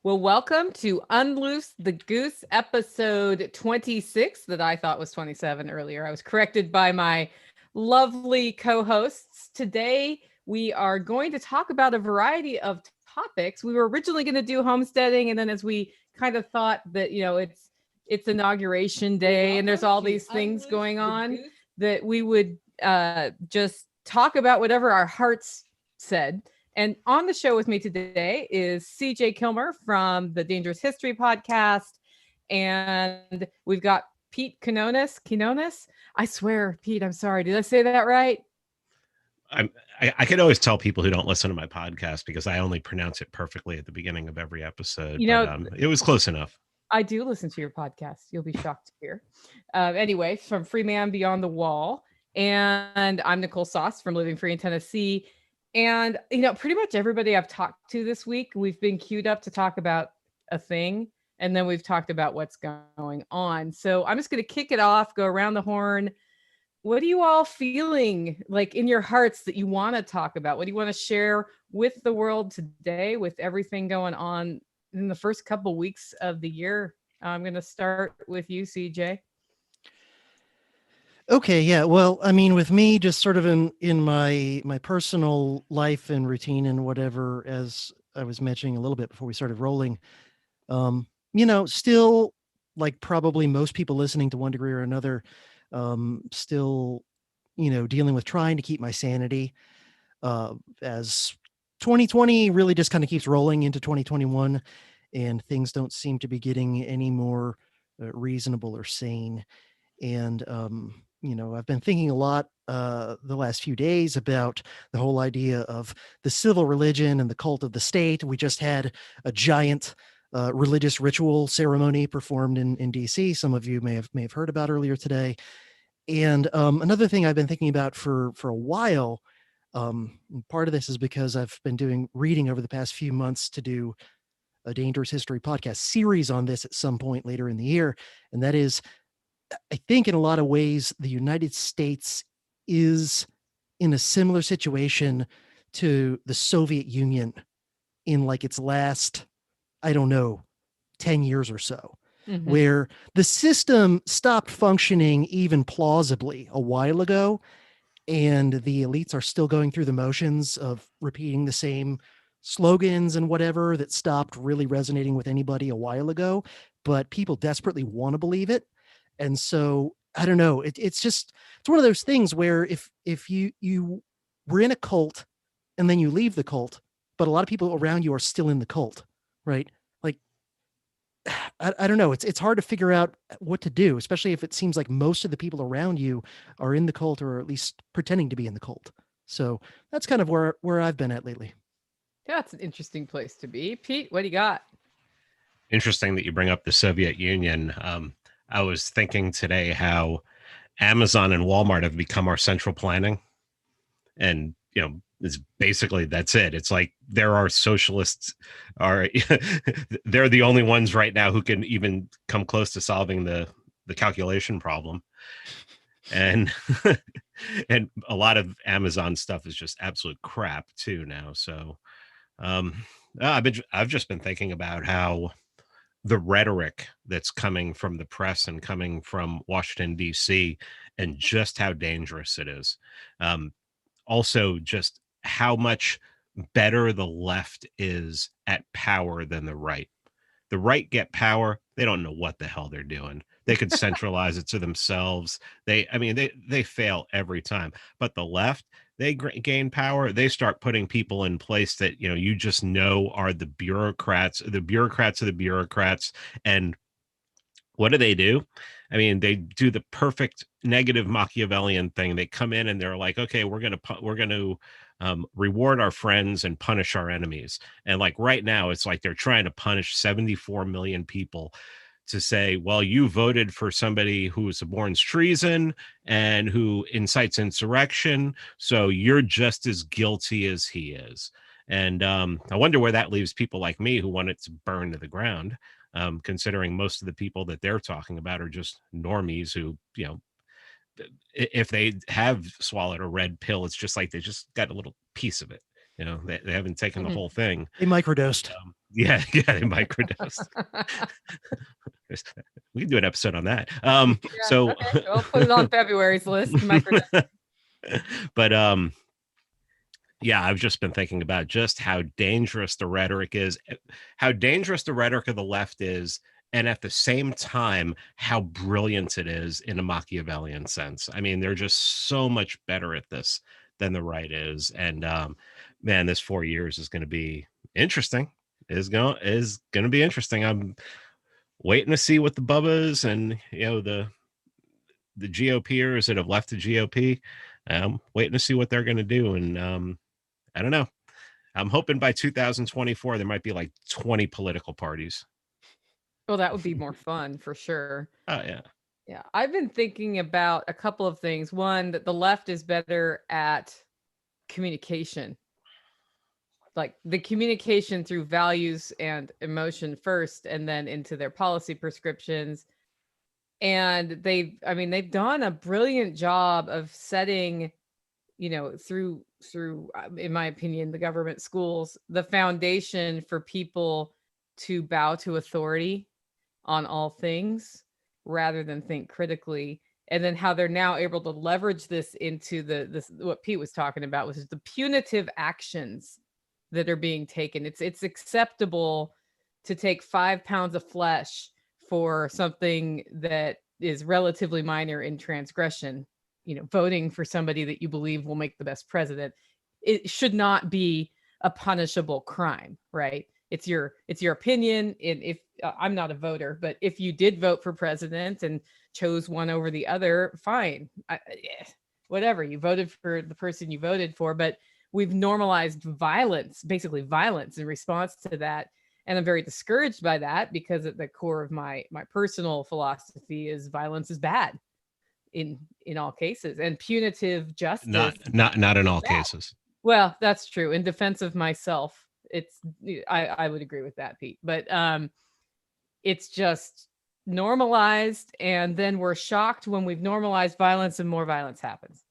Well, welcome to Unloose the Goose, episode 26 that I thought was 27 earlier. I was corrected by my lovely co-hosts. Today, we are going to talk about a variety of topics. We were originally going to do homesteading, and then as we kind of thought that, it's inauguration day and there's all these things going on, that we would just talk about whatever our hearts said. And on the show with me today is CJ Kilmer from the Dangerous History podcast. And we've got Pete Quinones. I swear, Pete, I'm sorry. Did I say that right? I can always tell people who don't listen to my podcast because I only pronounce it perfectly at the beginning of every episode. It was close enough. I do listen to your podcast. You'll be shocked to hear. Anyway, from Free Man Beyond the Wall. And I'm Nicole Sauce from Living Free in Tennessee. And, pretty much everybody I've talked to this week, we've been queued up to talk about a thing. And then we've talked about what's going on. So I'm just going to kick it off, go around the horn. What are you all feeling like in your hearts that you want to talk about? What do you want to share with the world today with everything going on in the first couple weeks of the year? I'm going to start with you, CJ. Okay, yeah. Well, I mean, with me, just sort of in my personal life and routine and whatever, as I was mentioning a little bit before we started rolling, still like probably most people listening to one degree or another, still, dealing with trying to keep my sanity, as 2020 really just kind of keeps rolling into 2021, and things don't seem to be getting any more reasonable or sane. And I've been thinking a lot the last few days about the whole idea of the civil religion and the cult of the state. We just had a giant religious ritual ceremony performed in DC. Some of you may have heard about earlier today. And another thing I've been thinking about for a while, part of this is because I've been reading over the past few months to do a Dangerous History podcast series on this at some point later in the year. And that is, I think in a lot of ways, the United States is in a similar situation to the Soviet Union in like its last, 10 years or so, where the system stopped functioning even plausibly a while ago. And the elites are still going through the motions of repeating the same slogans and whatever that stopped really resonating with anybody a while ago. But people desperately want to believe it. And so I don't know. It's one of those things where if you were in a cult and then you leave the cult, but a lot of people around you are still in the cult, right? Like, I don't know. It's hard to figure out what to do, especially if it seems like most of the people around you are in the cult or at least pretending to be in the cult. So that's kind of where I've been at lately. Yeah, that's an interesting place to be. Pete, what do you got? Interesting that you bring up the Soviet Union. I was thinking today how Amazon and Walmart have become our central planning. And, it's basically, that's it. It's like there are socialists they're the only ones right now who can even come close to solving the calculation problem. And and a lot of Amazon stuff is just absolute crap too now. So I've just been thinking about how the rhetoric that's coming from the press and coming from Washington, D.C., and just how dangerous it is. Also, just how much better the left is at power than the right. The right get power. They don't know what the hell they're doing. They could centralize it to themselves. They fail every time. But the left, they gain power. They start putting people in place that, you just know are the bureaucrats of the bureaucrats. And what do? They do the perfect negative Machiavellian thing. They come in and they're like, okay, we're going to reward our friends and punish our enemies. And like right now, it's like they're trying to punish 74 million people to say, well, you voted for somebody who suborns treason and who incites insurrection, so you're just as guilty as he is. And I wonder where that leaves people like me who want it to burn to the ground, considering most of the people that they're talking about are just normies who, if they have swallowed a red pill, it's just like they just got a little piece of it. They haven't taken the whole thing. They microdosed. Yeah, they microdose. We can do an episode on that. So okay. I'll put it on February's list. but yeah, I've just been thinking about just how dangerous the rhetoric is, how dangerous the rhetoric of the left is, and at the same time, how brilliant it is in a Machiavellian sense. I mean, they're just so much better at this than the right is. And man, this 4 years is going to be interesting. Is going to be interesting. I'm waiting to see what the Bubbas and the GOPers that have left the GOP. I'm waiting to see what they're going to do, and I don't know. I'm hoping by 2024 there might be like 20 political parties. Well, that would be more fun for sure. Oh yeah. Yeah, I've been thinking about a couple of things. One, that the left is better at communication. Like the communication through values and emotion first, and then into their policy prescriptions. And they've done a brilliant job of setting, through in my opinion, the government schools, the foundation for people to bow to authority on all things rather than think critically. And then how they're now able to leverage this into this what Pete was talking about, which is the punitive actions that are being taken. It's acceptable to take 5 pounds of flesh for something that is relatively minor in transgression. Voting for somebody that you believe will make the best president. It should not be a punishable crime, right? It's your opinion. And if I'm not a voter, but if you did vote for president and chose one over the other, fine. Whatever, you voted for the person you voted for, but we've normalized violence, basically violence in response to that. And I'm very discouraged by that, because at the core of my personal philosophy is violence is bad in all cases, and punitive justice. Not in all cases. Well, that's true. In defense of myself, I would agree with that, Pete. But it's just normalized, and then we're shocked when we've normalized violence and more violence happens.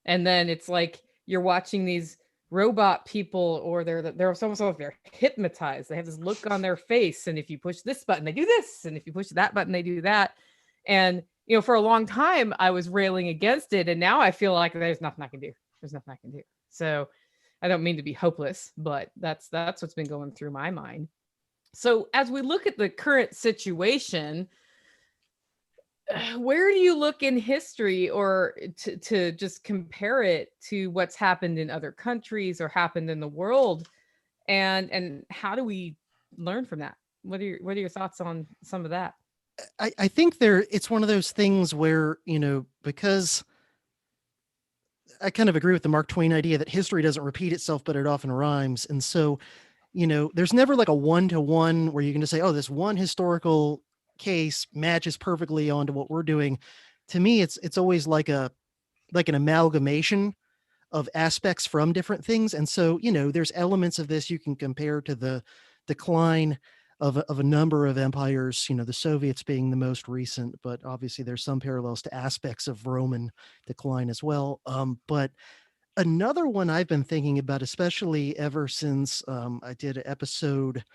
And then it's like you're watching these robot people, or they're almost like they're hypnotized. They have this look on their face, and if you push this button, they do this, and if you push that button, they do that. And for a long time, I was railing against it, and now I feel like there's nothing I can do. There's nothing I can do. So I don't mean to be hopeless, but that's what's been going through my mind. So as we look at the current situation, where do you look in history, or to just compare it to what's happened in other countries or happened in the world, and how do we learn from that? What are your thoughts on some of that? I think it's one of those things where, because I kind of agree with the Mark Twain idea that history doesn't repeat itself, but it often rhymes. And so, there's never like a 1-to-1 where you can just say, oh, this one historical case matches perfectly onto what we're doing. To me, it's always like an amalgamation of aspects from different things. And so, there's elements of this you can compare to the decline of a number of empires, the Soviets being the most recent, but obviously there's some parallels to aspects of Roman decline as well. But another one I've been thinking about, especially ever since I did an episode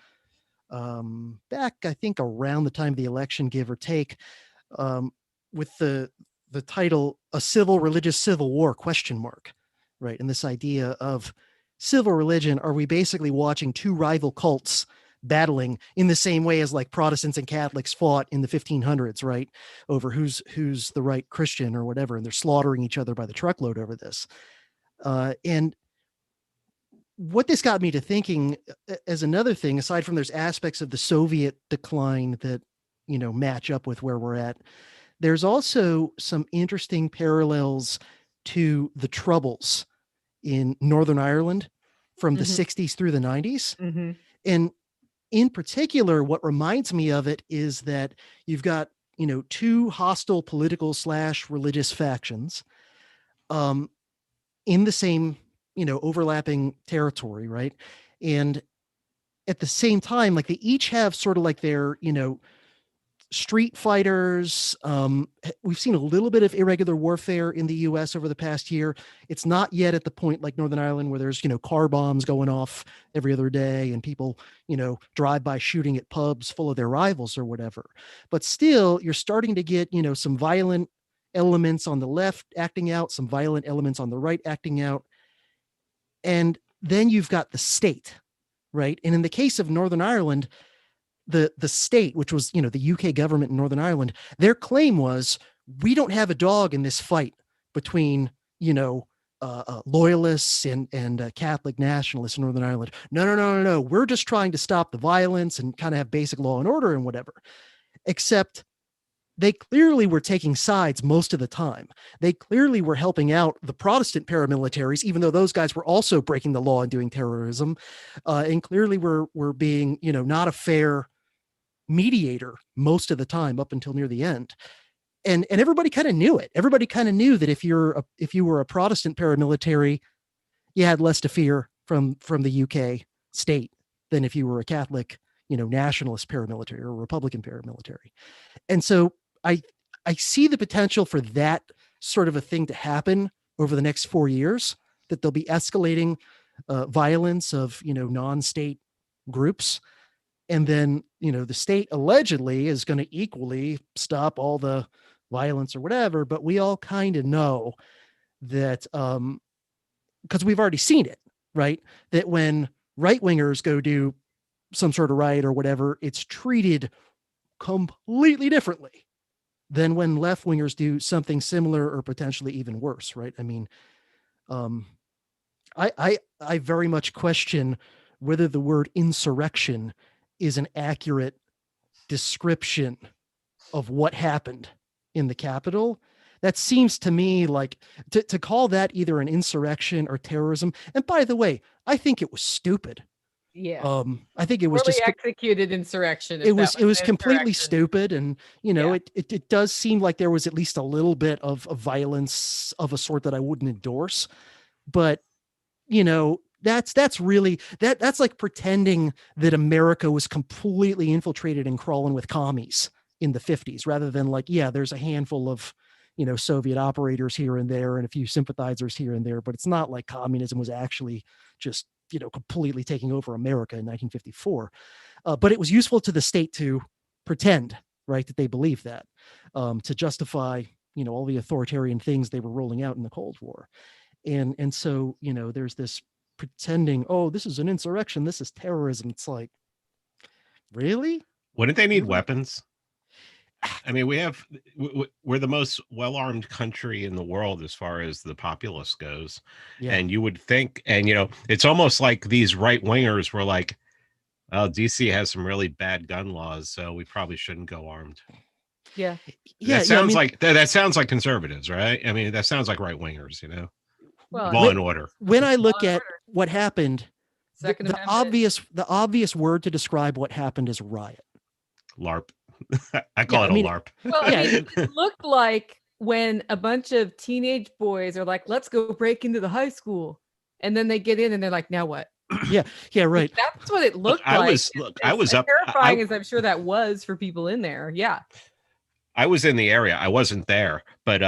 back, I think around the time of the election, give or take, with the title, "A Civil Religious Civil War?" ? Right. And this idea of civil religion, are we basically watching two rival cults battling in the same way as like Protestants and Catholics fought in the 1500s, right? Over who's the right Christian or whatever. And they're slaughtering each other by the truckload over this. And what this got me to thinking as another thing, aside from there's aspects of the Soviet decline that, match up with where we're at, there's also some interesting parallels to the Troubles in Northern Ireland from the 60s through the 90s. Mm-hmm. And in particular, what reminds me of it is that you've got, two hostile political / religious factions in the same, overlapping territory, right? And at the same time, like they each have sort of like their, street fighters. We've seen a little bit of irregular warfare in the US over the past year. It's not yet at the point like Northern Ireland where there's, car bombs going off every other day and people, drive by shooting at pubs full of their rivals or whatever. But still, you're starting to get, some violent elements on the left acting out, some violent elements on the right acting out. And then you've got the state, right? And in the case of Northern Ireland, the state, which was, the UK government in Northern Ireland, their claim was, we don't have a dog in this fight between, loyalists and Catholic nationalists in Northern Ireland. No. We're just trying to stop the violence and kind of have basic law and order and whatever. Except they clearly were taking sides most of the time. They clearly were helping out the Protestant paramilitaries, even though those guys were also breaking the law and doing terrorism, and clearly were being, not a fair mediator most of the time up until near the end. And everybody kind of knew it. Everybody kind of knew that if you were a Protestant paramilitary, you had less to fear from the UK state than if you were a Catholic, nationalist paramilitary or Republican paramilitary. And so I see the potential for that sort of a thing to happen over the next 4 years, that there'll be escalating violence of, non-state groups. And then, the state allegedly is going to equally stop all the violence or whatever. But we all kind of know that, because we've already seen it, right? That when right-wingers go do some sort of riot or whatever, it's treated completely differently than when left wingers do something similar or potentially even worse, right? I mean, I very much question whether the word insurrection is an accurate description of what happened in the Capitol. That seems to me like to call that either an insurrection or terrorism. And by the way, I think it was stupid. Yeah. I think it was Poorly just executed insurrection. It was completely stupid. And, it does seem like there was at least a little bit of violence of a sort that I wouldn't endorse. But, that's really that's like pretending that America was completely infiltrated and crawling with commies in the 50s, rather than like, yeah, there's a handful of, Soviet operators here and there and a few sympathizers here and there, but it's not like communism was actually just, completely taking over America in 1954. But it was useful to the state to pretend, right, that they believed that, to justify, all the authoritarian things they were rolling out in the Cold War. And so, there's this pretending, oh, this is an insurrection, this is terrorism. It's like, really? Wouldn't they need weapons? I mean, we're the most well-armed country in the world as far as the populace goes. Yeah. And you would think, and it's almost like these right-wingers were like, well, DC has some really bad gun laws, so we probably shouldn't go armed. Yeah. That sounds like that sounds like conservatives, right? I mean, that sounds like right-wingers, Well, law and order. When I look at what happened, the obvious word to describe what happened is riot. LARP. I call it a LARP. Well, it looked like when a bunch of teenage boys are like, let's go break into the high school. And then they get in and they're like, now what? Yeah, right. That's what it looked like. I was up. Terrifying as I'm sure that was for people in there. Yeah. I was in the area. I wasn't there. But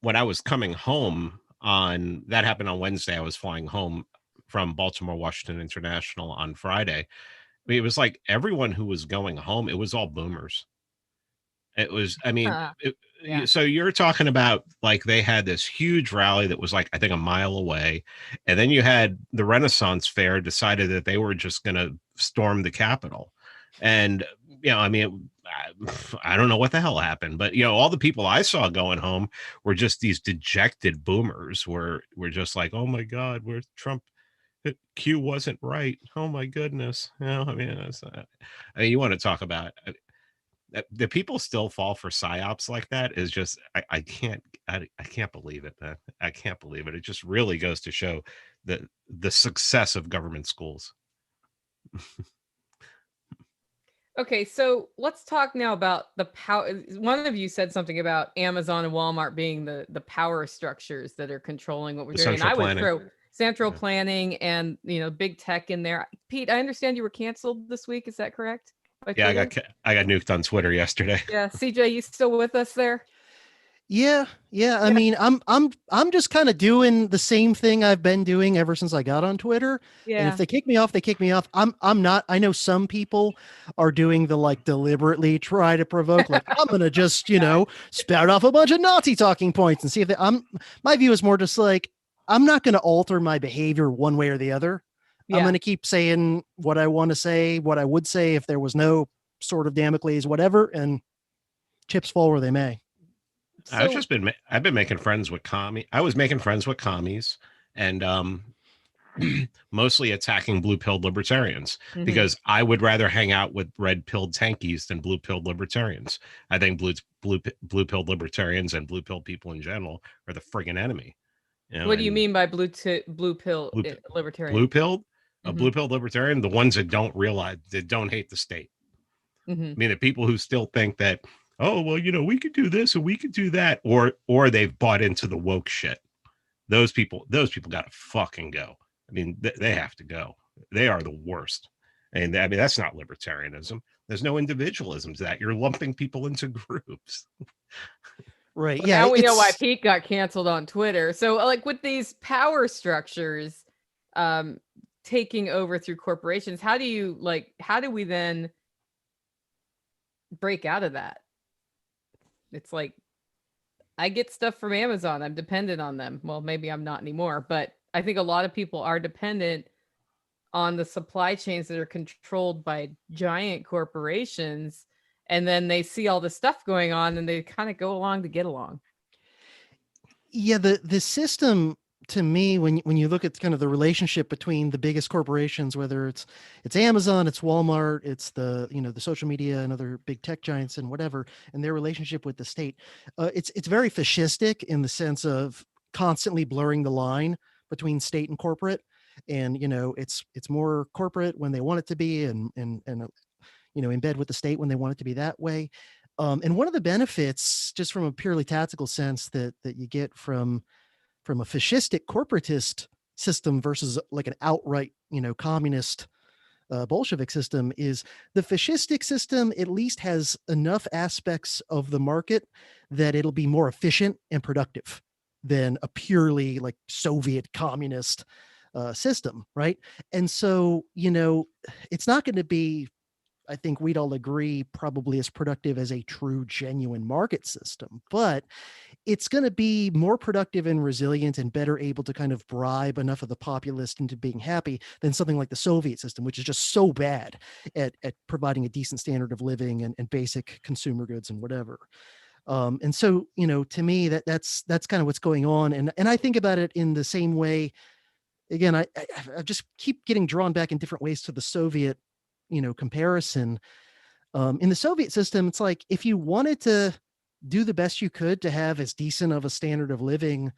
when I was coming home that happened on Wednesday, I was flying home from Baltimore Washington International on Friday. I mean, it was like everyone who was going home, it was all boomers. It was, I mean, so you're talking about like they had this huge rally that was like, I think a mile away. And then you had the Renaissance Fair decided that they were just going to storm the Capitol. And, I mean, I don't know what the hell happened, but, all the people I saw going home were just these dejected boomers were just like, oh my God, where's Trump? Q wasn't right. Oh my goodness. I mean, you want to talk about the people still fall for psyops like that is just I can't believe it, man. I can't believe it. It just really goes to show the success of government schools. Okay, so let's talk now about the power. One of you said something about Amazon and Walmart being the power structures that are controlling what we're doing. And I would throw central planning and big tech in there. Pete, I understand you were canceled this week. Is that correct? by Yeah, Twitter? I got nuked on Twitter yesterday. Yeah, CJ, you still with us there? Yeah, yeah. I Yeah. mean, I'm just kind of doing the same thing I've been doing ever since I got on Twitter. And if Yeah. they kick me off, they kick me off. I'm not. I know some people are doing the like deliberately try to provoke, like I'm gonna just spout off a bunch of Nazi talking points and see if they. My view is more just like I'm not gonna alter my behavior one way or the other. I'm Yeah. gonna keep saying what I want to say, what I would say if there was no sort of Damocles, whatever, and chips fall where they may. So I've been making friends with I was making friends with commies and mostly attacking blue pilled libertarians mhm. because I would rather hang out with red pilled tankies than blue pilled libertarians. I think blue pilled libertarians and blue pilled people in general are the friggin' enemy. You know, What do you and mean by blue pill blue libertarian? blue pilled a Mhm. blue pilled libertarian, the ones that don't realize that don't hate the state. Mhm. I mean, the people who still think that, oh well, we could do this and we could do that, or they've bought into the woke shit. Those people gotta fucking go. I mean, they have to go. They are the worst. And I mean, that's not libertarianism. There's no individualism to that. You're lumping people into groups. Right. Well, Yeah. now we know why It's Pete got canceled on Twitter. So, like with these power structures um, taking over through corporations, how do we then break out of that? It's like I get stuff from Amazon. I'm dependent on them. Well, maybe I'm not anymore, but I think a lot of people are dependent on the supply chains that are controlled by giant corporations. And then they see all this stuff going on and they kind of go along to get along. yeah, the system to me when you look at kind of the relationship between the biggest corporations, whether it's Amazon, it's Walmart, it's the social media and other big tech giants and whatever, and their relationship with the state, it's very fascistic in the sense of constantly blurring the line between state and corporate. And it's more corporate when they want it to be, and in bed with the state when they want it to be that way. And one of the benefits, just from a purely tactical sense, that you get from a fascistic corporatist system versus like an outright, communist Bolshevik system, is the fascistic system at least has enough aspects of the market that it'll be more efficient and productive than a purely like Soviet communist system, right? And so, it's not going to be, I think we'd all agree, probably as productive as a true, genuine market system, but it's going to be more productive and resilient and better able to kind of bribe enough of the populace into being happy than something like the Soviet system, which is just so bad at providing a decent standard of living and basic consumer goods and whatever. And so, to me, that's kind of what's going on. And I think about it in the same way. Again, I just keep getting drawn back in different ways to the Soviet comparison. In the Soviet system, it's like if you wanted to do the best you could to have as decent of a standard of living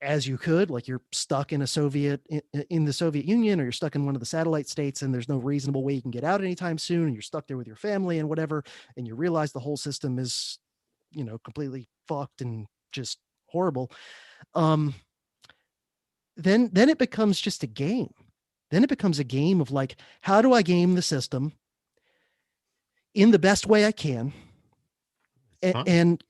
as you could, like you're stuck in in the Soviet Union, or you're stuck in one of the satellite states and there's no reasonable way you can get out anytime soon, and you're stuck there with your family and whatever, and you realize the whole system is completely fucked and just horrible. Then it becomes just a game. Then it becomes a game of like, how do I game the system in the best way I can? And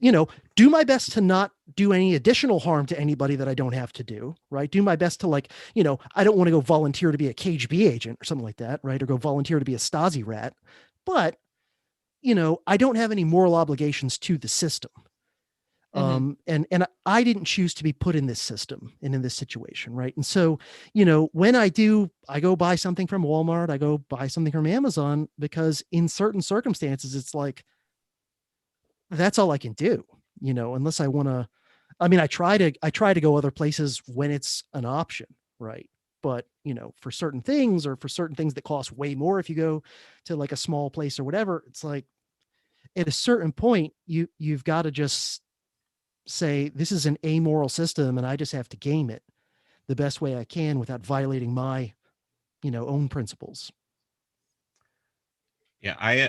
do my best to not do any additional harm to anybody that I don't have to do, right? Do my best to I don't want to go volunteer to be a KGB agent or something like that, right? Or go volunteer to be a Stasi rat. But, I don't have any moral obligations to the system. And I didn't choose to be put in this system and in this situation, right? And so, when I go buy something from Walmart, I go buy something from Amazon, because in certain circumstances, it's like, that's all I can do, unless I want to. I mean, I try to go other places when it's an option, right? But for certain things, or for certain things that cost way more, if you go to like a small place or whatever, it's like at a certain point, you've got to just say, this is an amoral system and I just have to game it the best way I can without violating my own principles. Yeah,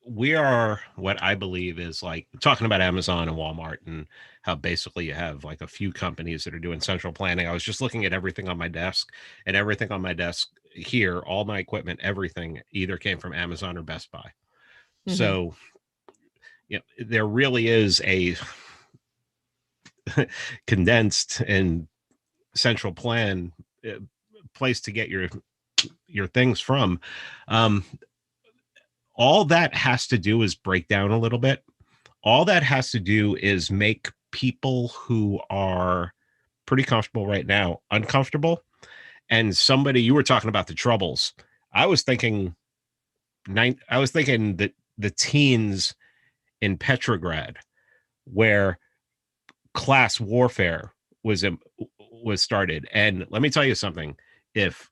we are what I believe is like talking about Amazon and Walmart and how basically you have like a few companies that are doing central planning. I was just looking at everything on my desk, and everything on my desk here, all my equipment, everything either came from Amazon or Best Buy. Mhm. So, there really is a condensed and central plan place to get your things from. All that has to do is break down a little bit. All that has to do is make people who are pretty comfortable right now uncomfortable. And somebody, you were talking about the troubles. I was thinking that the teens in Petrograd, where class warfare was started. And let me tell you something: if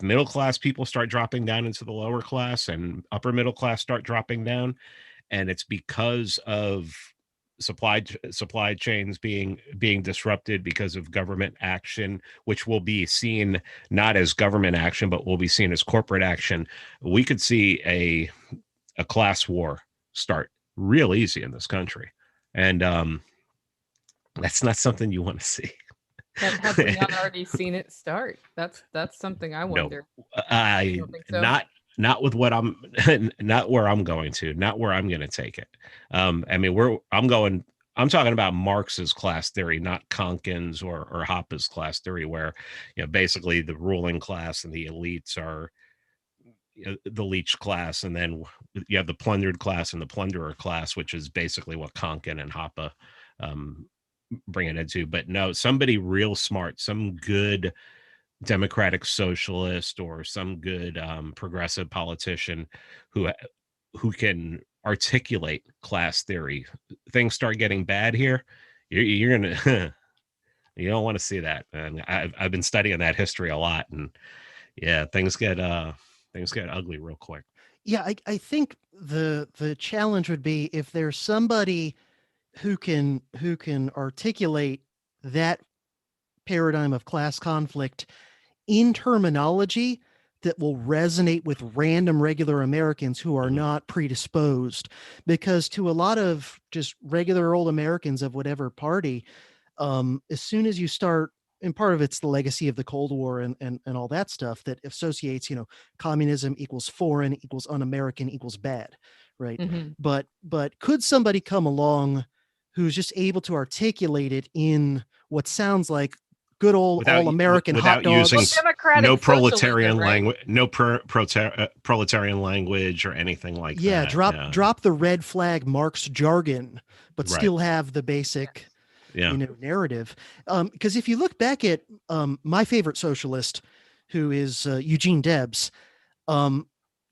middle class people start dropping down into the lower class, and upper middle class start dropping down, and it's because of supply chains being disrupted because of government action, which will be seen not as government action but will be seen as corporate action, we could see a class war start real easy in this country. And that's not something you want to see. Have we not already seen it start? That's something I wonder. I don't think so? not with what I'm not where I'm going to, not where I'm going to take it. I mean, I'm talking about Marx's class theory, not Konkin's or Hoppe's class theory, where basically the ruling class and the elites are the leech class, and then you have the plundered class and the plunderer class, which is basically what Konkin and Hoppe bring it into. But no, somebody real smart, some good democratic socialist or some good progressive politician who can articulate class theory. Things start getting bad here, you're gonna you don't want to see that. And I've been studying that history a lot, and yeah, things get ugly real quick. Yeah, I think the challenge would be if there's somebody who can articulate that paradigm of class conflict in terminology that will resonate with random regular Americans who are not predisposed. Because to a lot of just regular old Americans of whatever party, as soon as you start, and part of it's the legacy of the Cold War and all that stuff that associates, communism equals foreign, equals un-American, equals bad, right? Mhm. But could somebody come along who's just able to articulate it in what sounds like good old all-American hot dogs? Using no proletarian right? language, no proletarian language or anything like that. Drop the red flag Marx jargon, but still have the basic narrative. Because if you look back at my favorite socialist, who is Eugene Debs,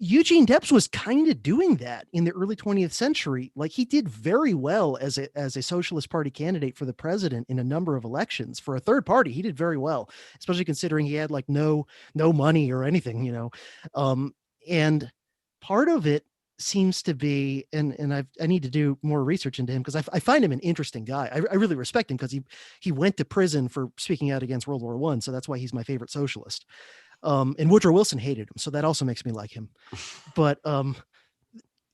Eugene Debs was kind of doing that in the early 20th century. Like, he did very well as a Socialist Party candidate for the president in a number of elections. For a third party, he did very well, especially considering he had like no money or anything, and part of it seems to be, and I need to do more research into him, because I find him an interesting guy. I really respect him because he went to prison for speaking out against World War I, so that's why he's my favorite socialist. And Woodrow Wilson hated him, so that also makes me like him. But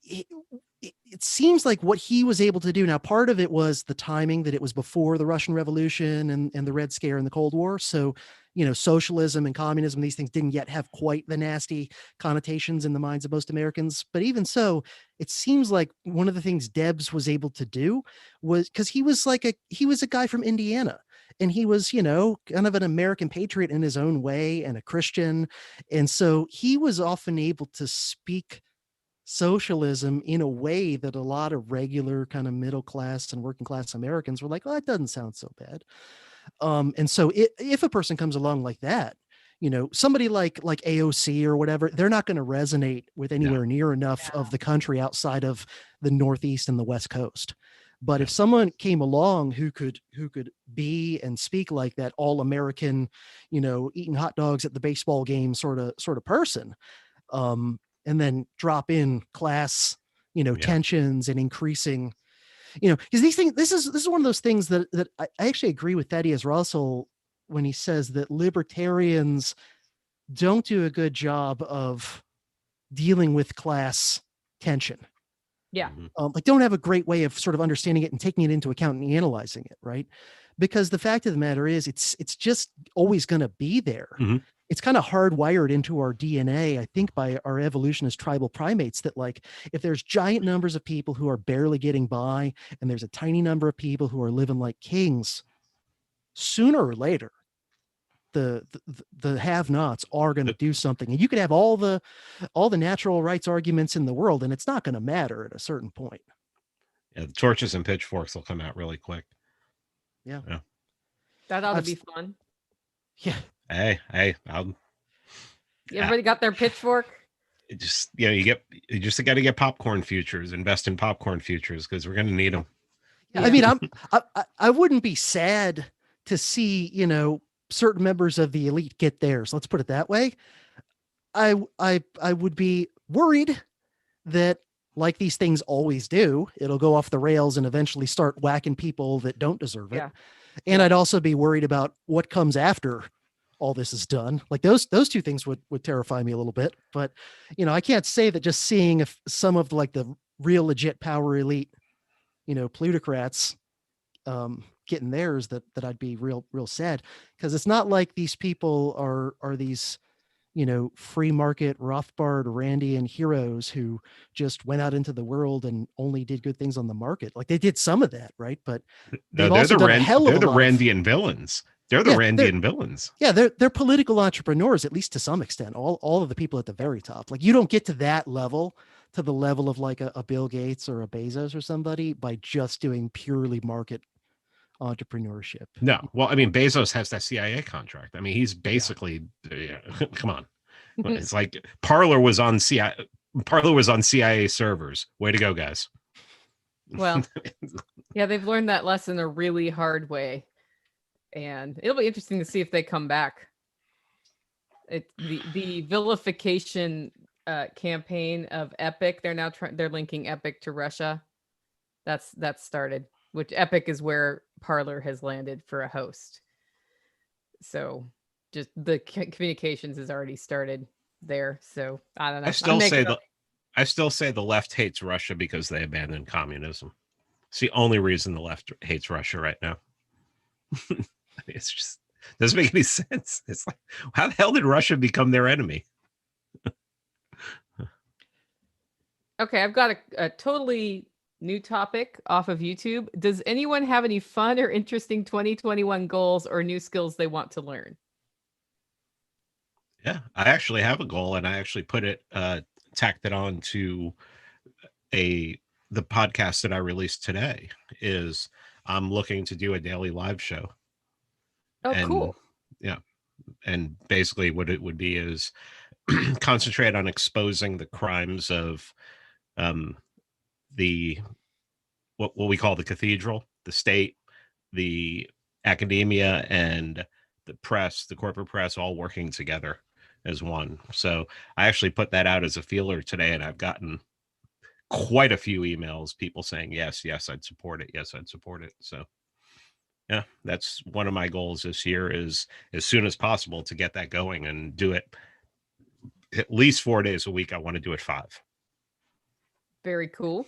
it seems like what he was able to do, now part of it was the timing, that it was before the Russian Revolution and the Red Scare and the Cold War. So, socialism and communism, these things didn't yet have quite the nasty connotations in the minds of most Americans. But even so, it seems like one of the things Debs was able to do was, because he was a guy from Indiana, and he was, kind of an American patriot in his own way and a Christian. And so he was often able to speak socialism in a way that a lot of regular kind of middle class and working class Americans were like, oh, it doesn't sound so bad. And so if a person comes along like that, somebody like AOC or whatever, they're not going to resonate with anywhere near enough of the country outside of the Northeast and the West Coast. But if someone came along who could be and speak like that all American, eating hot dogs at the baseball game sort of person, and then drop in class, tensions and increasing, because these things, this is one of those things that I actually agree with Thaddeus Russell when he says that libertarians don't do a good job of dealing with class tension. Yeah. Like, don't have a great way of sort of understanding it and taking it into account and analyzing it. Right. because the fact of the matter is it's just always going to be there. Mhm. It's kind of hardwired into our DNA, I think, by our evolution as tribal primates, that like if there's giant numbers of people who are barely getting by and there's a tiny number of people who are living like kings, sooner or later the have-nots are going to do something. And you could have all the natural rights arguments in the world and it's not going to matter at a certain point. Yeah, the torches and pitchforks will come out really quick. Yeah. That ought to I've be s- fun. Yeah. Hey, Everybody got their pitchfork? it just you just got to get popcorn futures, invest in popcorn futures because we're going to need them. Yeah. I mean, I wouldn't be sad to see, certain members of the elite get theirs. Let's put it that way. I would be worried that, like these things always do, it'll go off the rails and eventually start whacking people that don't deserve it. Yeah. And I'd also be worried about what comes after all this is done. Like those two things would terrify me a little bit. But I can't say that just seeing if some of like the real legit power elite, plutocrats getting theirs, that I'd be real sad, because it's not like these people are these free market Rothbard Randian heroes who just went out into the world and only did good things on the market. Like they did some of that, right? But No, they're the Randian villains. They're the Randian villains. Yeah, they're political entrepreneurs, at least to some extent. All of the people at the very top. Like you don't get to that level, to the level of like a Bill Gates or a Bezos or somebody, by just doing purely market entrepreneurship. No, well, I mean, Bezos has that CIA contract. I mean, he's basically, come on. It's like Parler was on CIA servers. Way to go, guys. Well, yeah, they've learned that lesson a really hard way, and it'll be interesting to see if they come back. The vilification campaign of Epic. They're now they're linking Epic to Russia. That's started. Which Epic is where Parler has landed for a host. So just the communications has already started there. So I don't know. I still say the left hates Russia because they abandoned communism. It's the only reason the left hates Russia right now. It's just doesn't make any sense. It's like, how the hell did Russia become their enemy? Okay, I've got a totally new topic off of YouTube. Does anyone have any fun or interesting 2021 goals or new skills they want to learn? Yeah, I actually have a goal, and I actually put it, tacked it on to the podcast that I released today. Is I'm looking to do a daily live show. Oh, cool. Yeah, and basically what it would be is concentrate on exposing the crimes of the what we call the cathedral, the state, the academia, and the press, the corporate press, all working together as one. So I actually put that out as a feeler today, and I've gotten quite a few emails, people saying, yes, I'd support it. Yes, I'd support it. So yeah, that's one of my goals this year, is as soon as possible to get that going and do it at least 4 days a week. I want to do it 5. Very cool.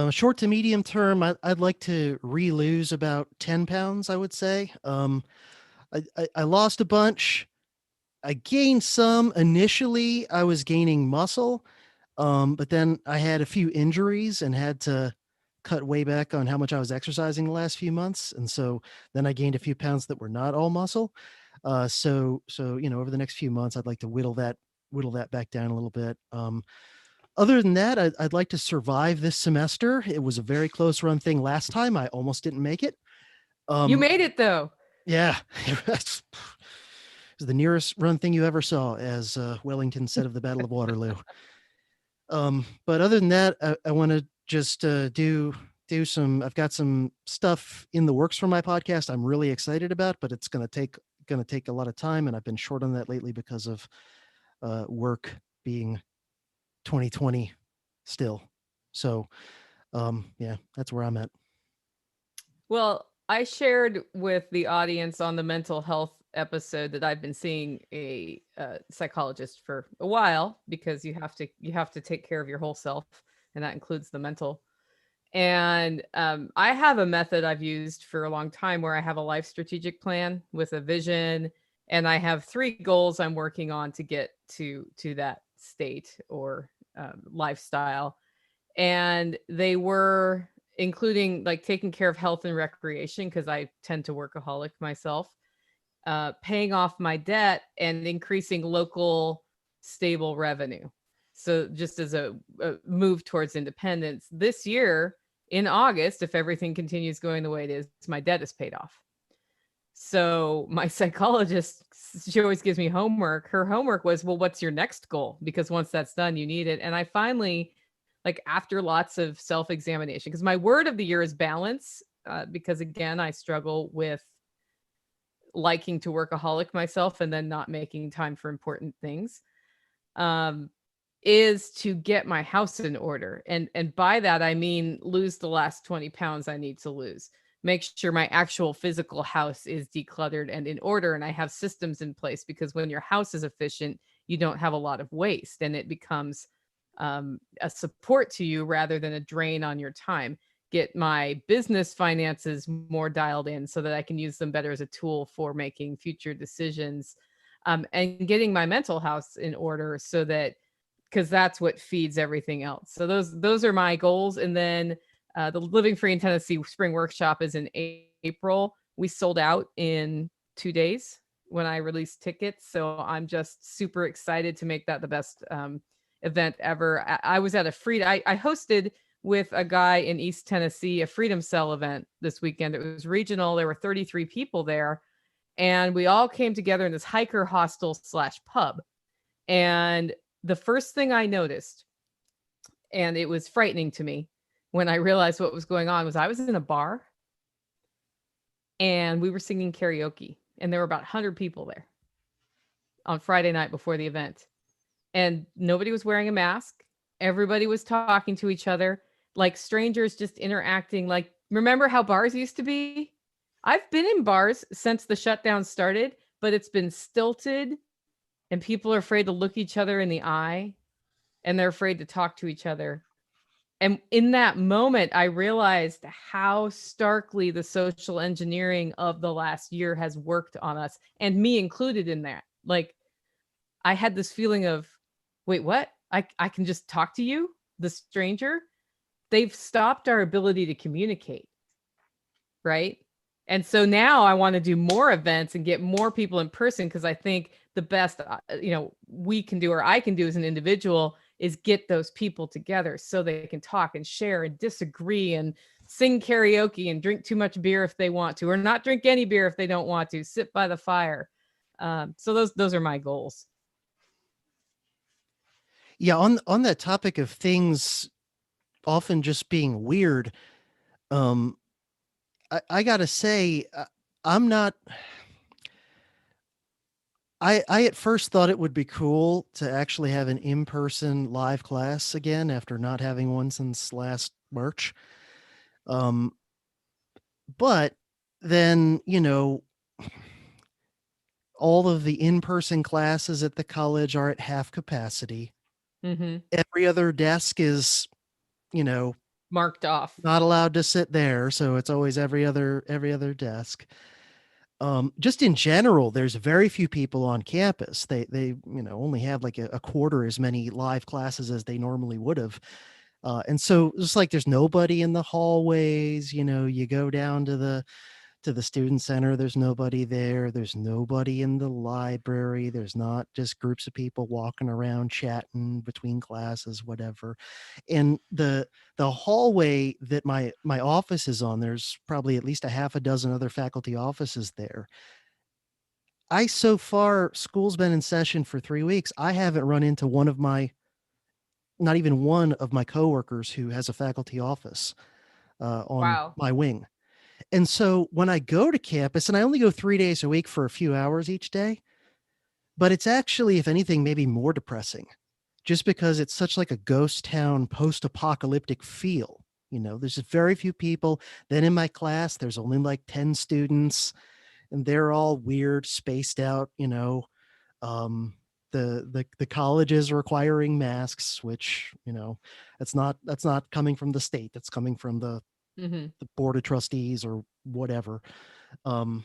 Short to medium term, I'd like to lose about 10 pounds, I would say. I lost a bunch. I gained some. Initially, I was gaining muscle, but then I had a few injuries and had to cut way back on how much I was exercising the last few months. And so then I gained a few pounds that were not all muscle. So over the next few months, I'd like to whittle that back down a little bit. Other than that, I'd like to survive this semester. It was a very close run thing last time. I almost didn't make it. You made it though. Yeah. It was the nearest run thing you ever saw, as Wellington said of the Battle of Waterloo. But other than that, I want to just do some, I've got some stuff in the works for my podcast I'm really excited about, but it's going to take a lot of time. And I've been short on that lately because of work being 2020 still. So yeah, that's where I'm at. Well, I shared with the audience on the mental health episode that I've been seeing a psychologist for a while, because you have to take care of your whole self, and that includes the mental. And I have a method I've used for a long time where I have a life strategic plan with a vision, and I have 3 goals I'm working on to get to that state or lifestyle. And they were including like taking care of health and recreation because I tend to workaholic myself, paying off my debt, and increasing local stable revenue. So just as a move towards independence, this year in August, if everything continues going the way it is, my debt is paid off. So my psychologist, she always gives me homework. Her homework was, well, what's your next goal? Because once that's done, you need it. And I finally, like after lots of self-examination, because my word of the year is balance, because again, I struggle with liking to workaholic myself and then not making time for important things, is to get my house in order. And by that, I mean, lose the last 20 pounds I need to lose. Make sure my actual physical house is decluttered and in order. And I have systems in place, because when your house is efficient, you don't have a lot of waste and it becomes a support to you rather than a drain on your time. Get my business finances more dialed in so that I can use them better as a tool for making future decisions, and getting my mental house in order so that, because that's what feeds everything else. So those are my goals. And then the Living Free in Tennessee Spring Workshop is in April. We sold out in 2 days when I released tickets. So I'm just super excited to make that the best event ever. I was at I hosted with a guy in East Tennessee, a Freedom Cell event this weekend. It was regional. There were 33 people there. And we all came together in this hiker hostel / pub. And the first thing I noticed, and it was frightening to me when I realized what was going on, was I was in a bar and we were singing karaoke. And there were about 100 people there on Friday night before the event. And nobody was wearing a mask. Everybody was talking to each other like strangers, just interacting. Like, remember how bars used to be? I've been in bars since the shutdown started, but it's been stilted and people are afraid to look each other in the eye and they're afraid to talk to each other. And in that moment, I realized how starkly the social engineering of the last year has worked on us, and me included in that. Like, I had this feeling of, wait, what? I can just talk to you, the stranger? They've stopped our ability to communicate, right? And so now I want to do more events and get more people in person, because I think the best, we can do, or I can do as an individual, is get those people together so they can talk and share and disagree and sing karaoke and drink too much beer if they want to, or not drink any beer if they don't want to, sit by the fire. So those are my goals. Yeah, on that topic of things often just being weird, I gotta say, I'm not. I at first thought it would be cool to actually have an in-person live class again after not having one since last March. But then, all of the in-person classes at the college are at half capacity. Mm-hmm. Every other desk is, marked off, not allowed to sit there. So it's always every other desk. Just in general, there's very few people on campus. They only have like a quarter as many live classes as they normally would have. And so it's like there's nobody in the hallways. You go down to the student center, there's nobody there. There's nobody in the library. There's not just groups of people walking around chatting between classes, whatever. And the hallway that my office is on, there's probably at least a half a dozen other faculty offices there. So far, school's been in session for 3 weeks. I haven't run into not even one of my coworkers who has a faculty office on my wing. And so when I go to campus, and I only go 3 days a week for a few hours each day, but it's actually, if anything, maybe more depressing, just because it's such like a ghost town, post-apocalyptic feel. There's just very few people. Then in my class, there's only like 10 students, and they're all weird, spaced out. The the colleges requiring masks, which, that's not coming from the state. That's coming from the board of trustees or whatever. And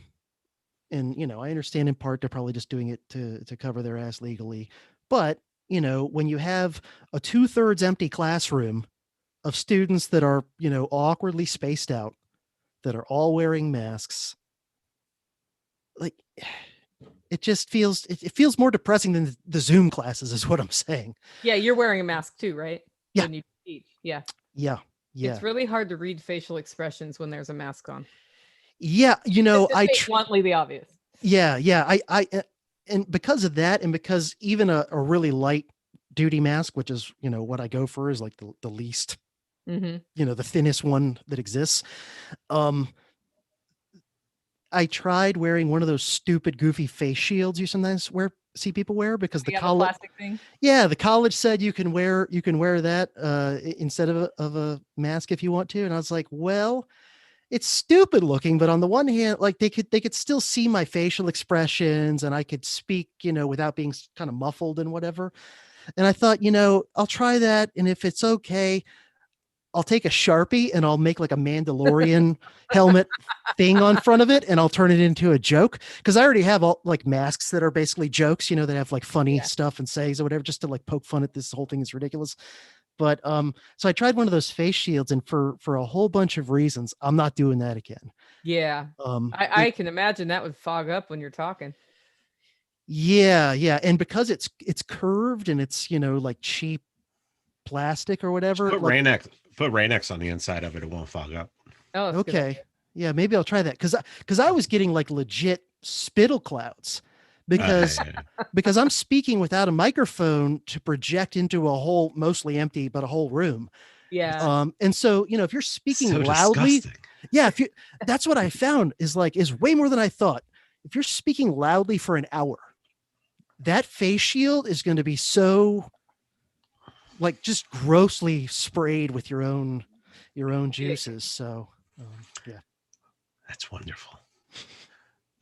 I understand in part they're probably just doing it to cover their ass legally. But when you have a 2/3 empty classroom of students that are awkwardly spaced out, that are all wearing masks, like, it just feels it feels more depressing than the Zoom classes, is what I'm saying. Yeah, you're wearing a mask too, right? Yeah. When you teach. Yeah. Yeah. It's really hard to read facial expressions when there's a mask on. Yeah, I bluntly the obvious. Yeah, I and because of that, and because even a really light duty mask, which is what I go for, is like the least, the thinnest one that exists. I tried wearing one of those stupid goofy face shields you sometimes see people wear, because the college plastic thing. Yeah, the college said you can wear that instead of a mask if you want to, and I was like, well, it's stupid looking, but on the one hand, like they could still see my facial expressions, and I could speak, without being kind of muffled and whatever. And I thought, I'll try that, and if it's okay, I'll take a Sharpie and I'll make like a Mandalorian helmet thing on front of it, and I'll turn it into a joke. Cause I already have all like masks that are basically jokes, that have like funny stuff and sayings or whatever, just to like poke fun at this whole thing is ridiculous. But so I tried one of those face shields, and for a whole bunch of reasons, I'm not doing that again. Yeah. I can imagine that would fog up when you're talking. Yeah. And because it's curved and it's, like cheap plastic or whatever. Put Rain-X on the inside of it. It won't fog up. Oh, okay. Yeah, maybe I'll try that. Cause I was getting like legit spittle clouds because I'm speaking without a microphone to project into a whole, mostly empty, but a whole room. Yeah. And so, if you're speaking loudly, disgusting. that's what I found is way more than I thought. If you're speaking loudly for an hour, that face shield is going to be so like just grossly sprayed with your own juices. So, yeah. That's wonderful.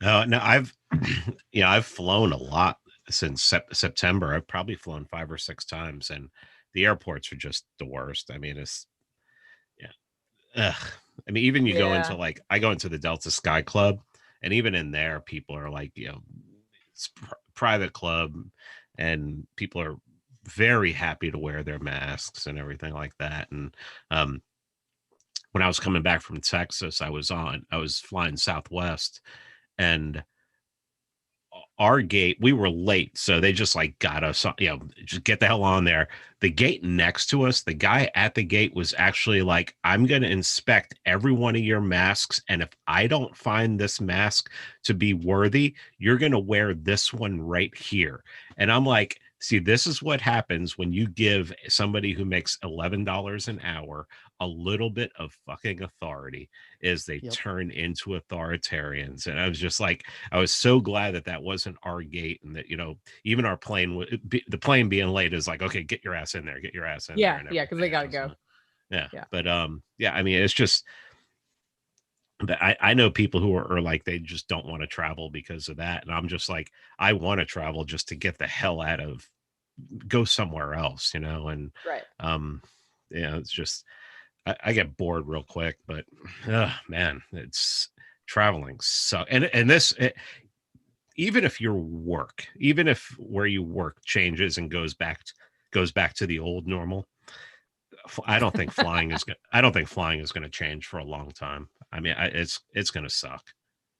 No, I've flown a lot since September. I've probably flown 5 or 6 times, and the airports are just the worst. I mean, I mean, even you go into I go into the Delta Sky Club, and even in there, people are like, it's private club, and people are very happy to wear their masks and everything like that. And when I was coming back from Texas, I was flying Southwest, and our gate, we were late, so they just like got us, just get the hell on there. The gate next to us, the guy at the gate was actually like, I'm going to inspect every one of your masks, and if I don't find this mask to be worthy, you're going to wear this one right here. And I'm like, see, this is what happens when you give somebody who makes $11 an hour a little bit of fucking authority, is they turn into authoritarians. And I was just like, I was so glad that wasn't our gate, and that, even our plane, the plane being late is like, okay, get your ass in there, get your ass in there. Yeah, because they got to go. Yeah. But I mean, it's just, but I know people who are like, they just don't want to travel because of that. And I'm just like, I want to travel just to get the hell out of, go somewhere else, and right. It's just, I get bored real quick, but man, it's traveling. So, and this, even if where you work changes and goes back to the old normal, I don't think flying is going to change for a long time. I mean, it's going to suck.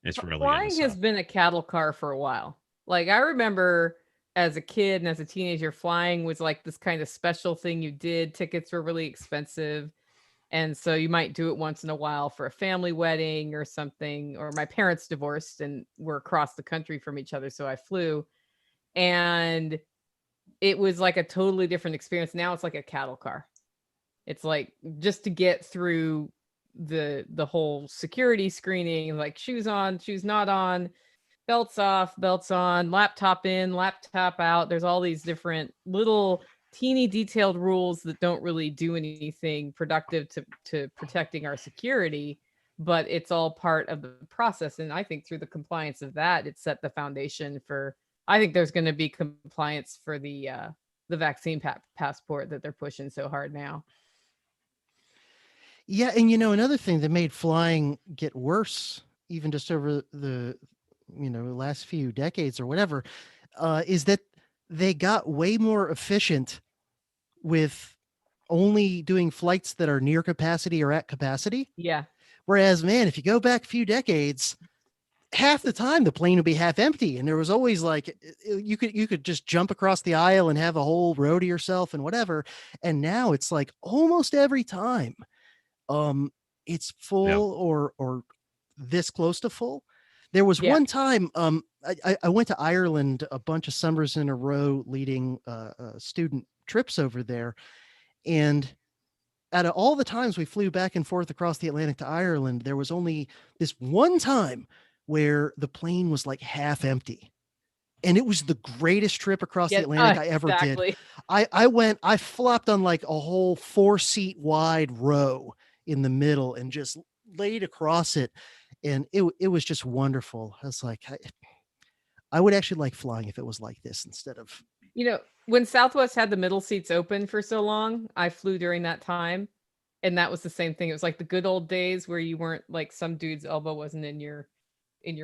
It's really flying has been a cattle car for a while. Like, I remember as a kid and as a teenager, flying was like this kind of special thing you did. Tickets were really expensive, and so you might do it once in a while for a family wedding or something. Or my parents divorced and were across the country from each other, so I flew, and it was like a totally different experience. Now it's like a cattle car. It's like, just to get through the whole security screening, like shoes on, shoes not on, belts off, belts on, laptop in, laptop out. There's all these different little teeny detailed rules that don't really do anything productive to protecting our security, but it's all part of the process. And I think through the compliance of that, it set the foundation for, I think there's going to be compliance for the vaccine passport that they're pushing so hard now. Yeah, and another thing that made flying get worse, even just over the last few decades or whatever, is that they got way more efficient with only doing flights that are near capacity or at capacity. Yeah. Whereas, man, if you go back a few decades, half the time the plane would be half empty, and there was always like you could just jump across the aisle and have a whole row to yourself and whatever. And now it's like almost every time it's full or this close to full. There was one time I went to Ireland a bunch of summers in a row leading student trips over there, and out of all the times we flew back and forth across the Atlantic to Ireland, there was only this one time where the plane was like half empty. And it was the greatest trip across the Atlantic I ever did. I flopped on like a whole 4-seat wide row in the middle and just laid across it. And it was just wonderful. I was like, I would actually like flying if it was like this instead of. When Southwest had the middle seats open for so long, I flew during that time. And that was the same thing. It was like the good old days where you weren't like some dude's elbow wasn't in your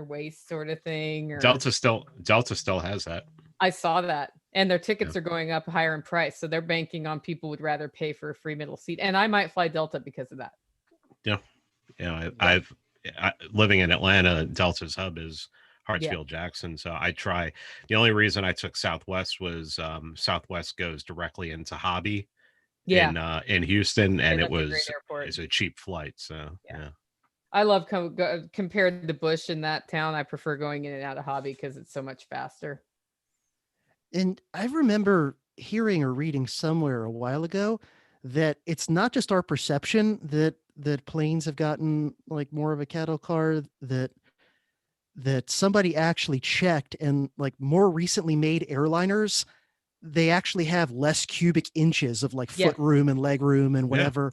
waist sort of thing. Or Delta still has that. I saw that. And their tickets are going up higher in price. So they're banking on people would rather pay for a free middle seat. And I might fly Delta because of that. Yeah. I living in Atlanta, Delta's hub is Hartsfield Jackson. So I try. The only reason I took Southwest was Southwest goes directly into Hobby in Houston, and it's a cheap flight. So yeah. I love compared to Bush in that town. I prefer going in and out of Hobby because it's so much faster. And I remember hearing or reading somewhere a while ago that it's not just our perception that planes have gotten like more of a cattle car, that somebody actually checked, and like more recently made airliners, they actually have less cubic inches of like foot room and leg room and whatever.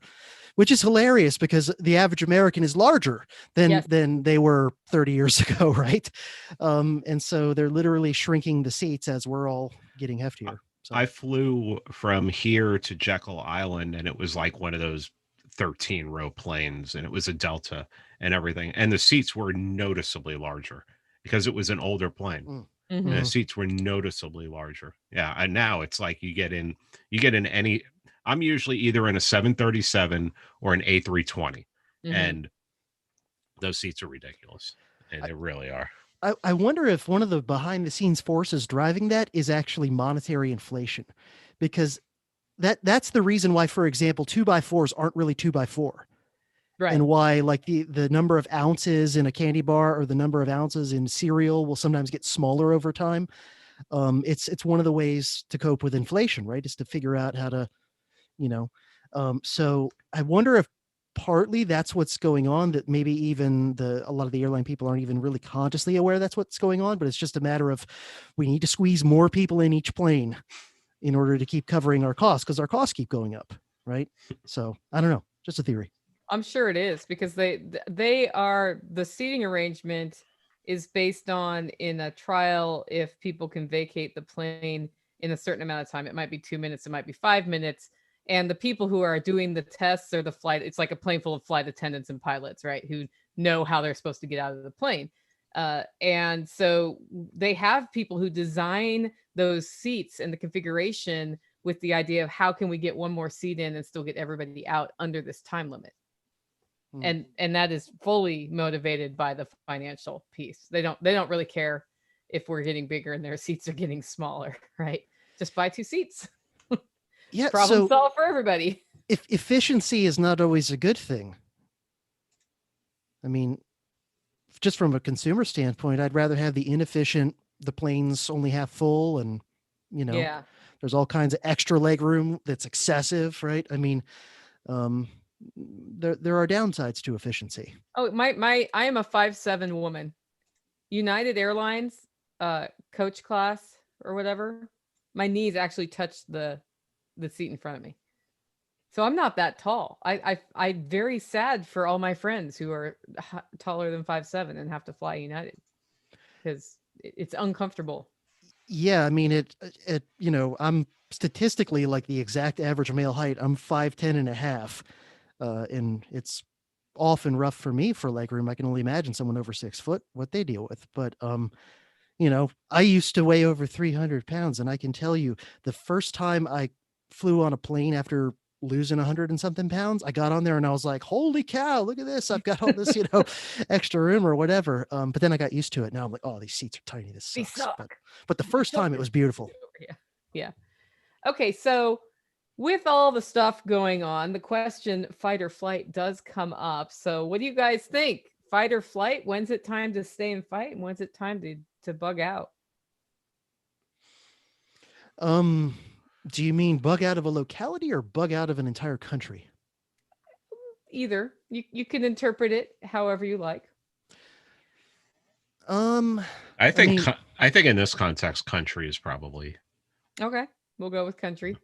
Which is hilarious because the average American is larger than they were 30 years ago, right? And so they're literally shrinking the seats as we're all getting heftier. So. I flew from here to Jekyll Island, and it was like one of those 13-row planes, and it was a Delta and everything. And the seats were noticeably larger because it was an older plane. Mm-hmm. And the seats were noticeably larger. Yeah, and now it's like you get in any. I'm usually either in a 737 or an A320, and those seats are ridiculous, and they really are. I wonder if one of the behind the scenes forces driving that is actually monetary inflation, because that's the reason why, for example, 2x4s aren't really 2x4. Right. And why like the number of ounces in a candy bar or the number of ounces in cereal will sometimes get smaller over time. It's one of the ways to cope with inflation, right? Is to figure out how to, so I wonder if partly that's what's going on, that maybe even a lot of the airline people aren't even really consciously aware that's what's going on, but it's just a matter of we need to squeeze more people in each plane in order to keep covering our costs, because our costs keep going up, right? So I don't know, just a theory. I'm sure it is, because they are, the seating arrangement is based on in a trial if people can vacate the plane in a certain amount of time. It might be 2 minutes, it might be 5 minutes. And the people who are doing the tests or the flight, it's like a plane full of flight attendants and pilots, right? Who know how they're supposed to get out of the plane. And so they have people who design those seats and the configuration with the idea of how can we get one more seat in and still get everybody out under this time limit. And that is fully motivated by the financial piece. They don't really care if we're getting bigger and their seats are getting smaller, right? Just buy 2 seats. Yeah, problem solved for everybody. If efficiency is not always a good thing, I mean, just from a consumer standpoint, I'd rather have the inefficient, the plane's only half full, and there's all kinds of extra leg room that's excessive, right? I mean, there are downsides to efficiency. Oh, I am a 5'7" woman. United Airlines, coach class or whatever, my knees actually touched the seat in front of me. So I'm not that tall. I'm very sad for all my friends who are taller than 5'7" and have to fly United, because it's uncomfortable. Yeah, I mean I'm statistically like the exact average male height. I'm 5'10" and a half. And it's often rough for me for leg room. I can only imagine someone over 6 foot, what they deal with. But I used to weigh over 300 pounds, and I can tell you the first time I flew on a plane after losing 100 and something pounds, I got on there and I was like, holy cow, look at this. I've got all this, extra room or whatever. But then I got used to it. Now I'm like, oh, these seats are tiny. This They sucks. suck. But the first time it was beautiful. Yeah. Yeah. Okay, so with all the stuff going on, the question fight or flight does come up. So what do you guys think? Fight or flight? When's it time to stay and fight? And when's it time to bug out? Do you mean bug out of a locality or bug out of an entire country? Either. You can interpret it however you like. I think in this context, country is probably okay. We'll go with country.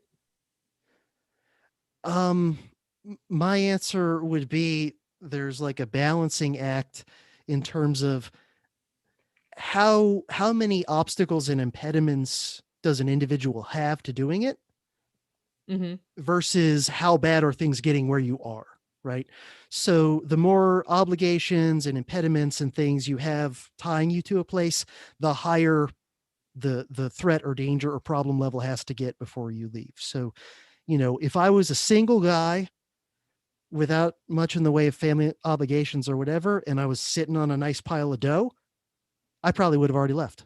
My answer would be there's like a balancing act in terms of how many obstacles and impediments does an individual have to doing it versus how bad are things getting where you are, right? So the more obligations and impediments and things you have tying you to a place, the higher the threat or danger or problem level has to get before you leave. So, if I was a single guy without much in the way of family obligations or whatever, and I was sitting on a nice pile of dough, I probably would have already left.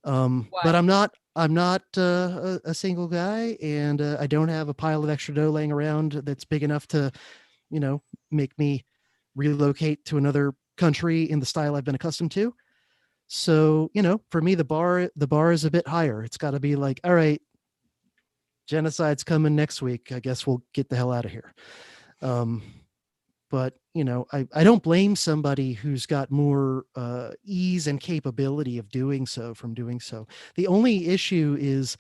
But I'm not a single guy, and I don't have a pile of extra dough laying around that's big enough to, make me relocate to another country in the style I've been accustomed to. So, for me, the bar is a bit higher. It's got to be like, all right, genocide's coming next week. I guess we'll get the hell out of here. But I don't blame somebody who's got more ease and capability of doing so from doing so. The only issue is,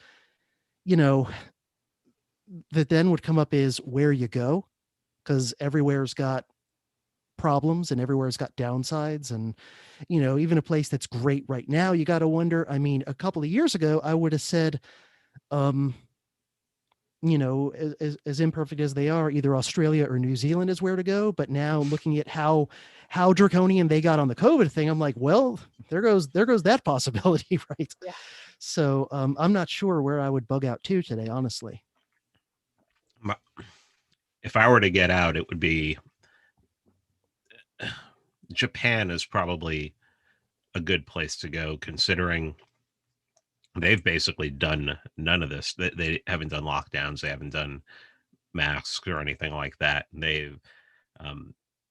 that then would come up is where you go, because everywhere's got problems and everywhere's got downsides. And even a place that's great right now, you got to wonder. I mean, a couple of years ago I would have said as imperfect as they are, either Australia or New Zealand is where to go. But now looking at how draconian they got on the COVID thing, I'm like, well, there goes that possibility, right? Yeah. So I'm not sure where I would bug out to today, honestly. If I were to get out, it would be Japan is probably a good place to go, considering they've basically done none of this. They haven't done lockdowns. They haven't done masks or anything like that. They've, I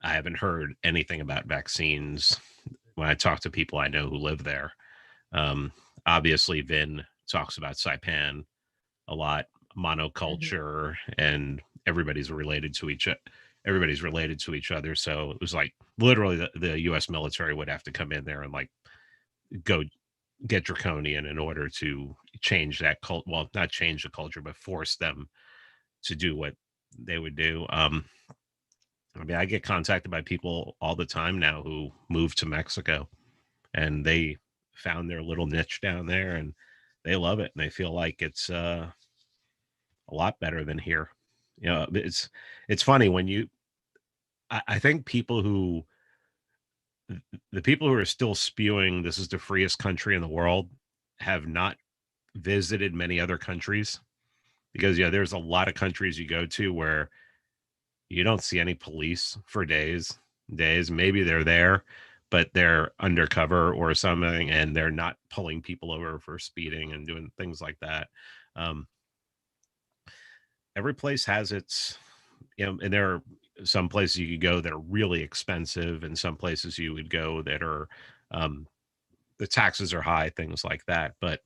haven't heard anything about vaccines when I talk to people I know who live there. Obviously, Vin talks about Saipan a lot, monoculture, and everybody's related to each other. So it was like literally the U.S. military would have to come in there and like go get draconian in order to change that cult. Well, not change the culture, but force them to do what they would do. I mean, I get contacted by people all the time now who moved to Mexico and they found their little niche down there and they love it. And they feel like it's a lot better than here. It's funny when I think the people who are still spewing this is the freest country in the world have not visited many other countries, because there's a lot of countries you go to where you don't see any police for days. Maybe they're there, but they're undercover or something, and they're not pulling people over for speeding and doing things like that. Every place has its, and there are some places you could go that are really expensive, and some places you would go that are, the taxes are high, things like that. But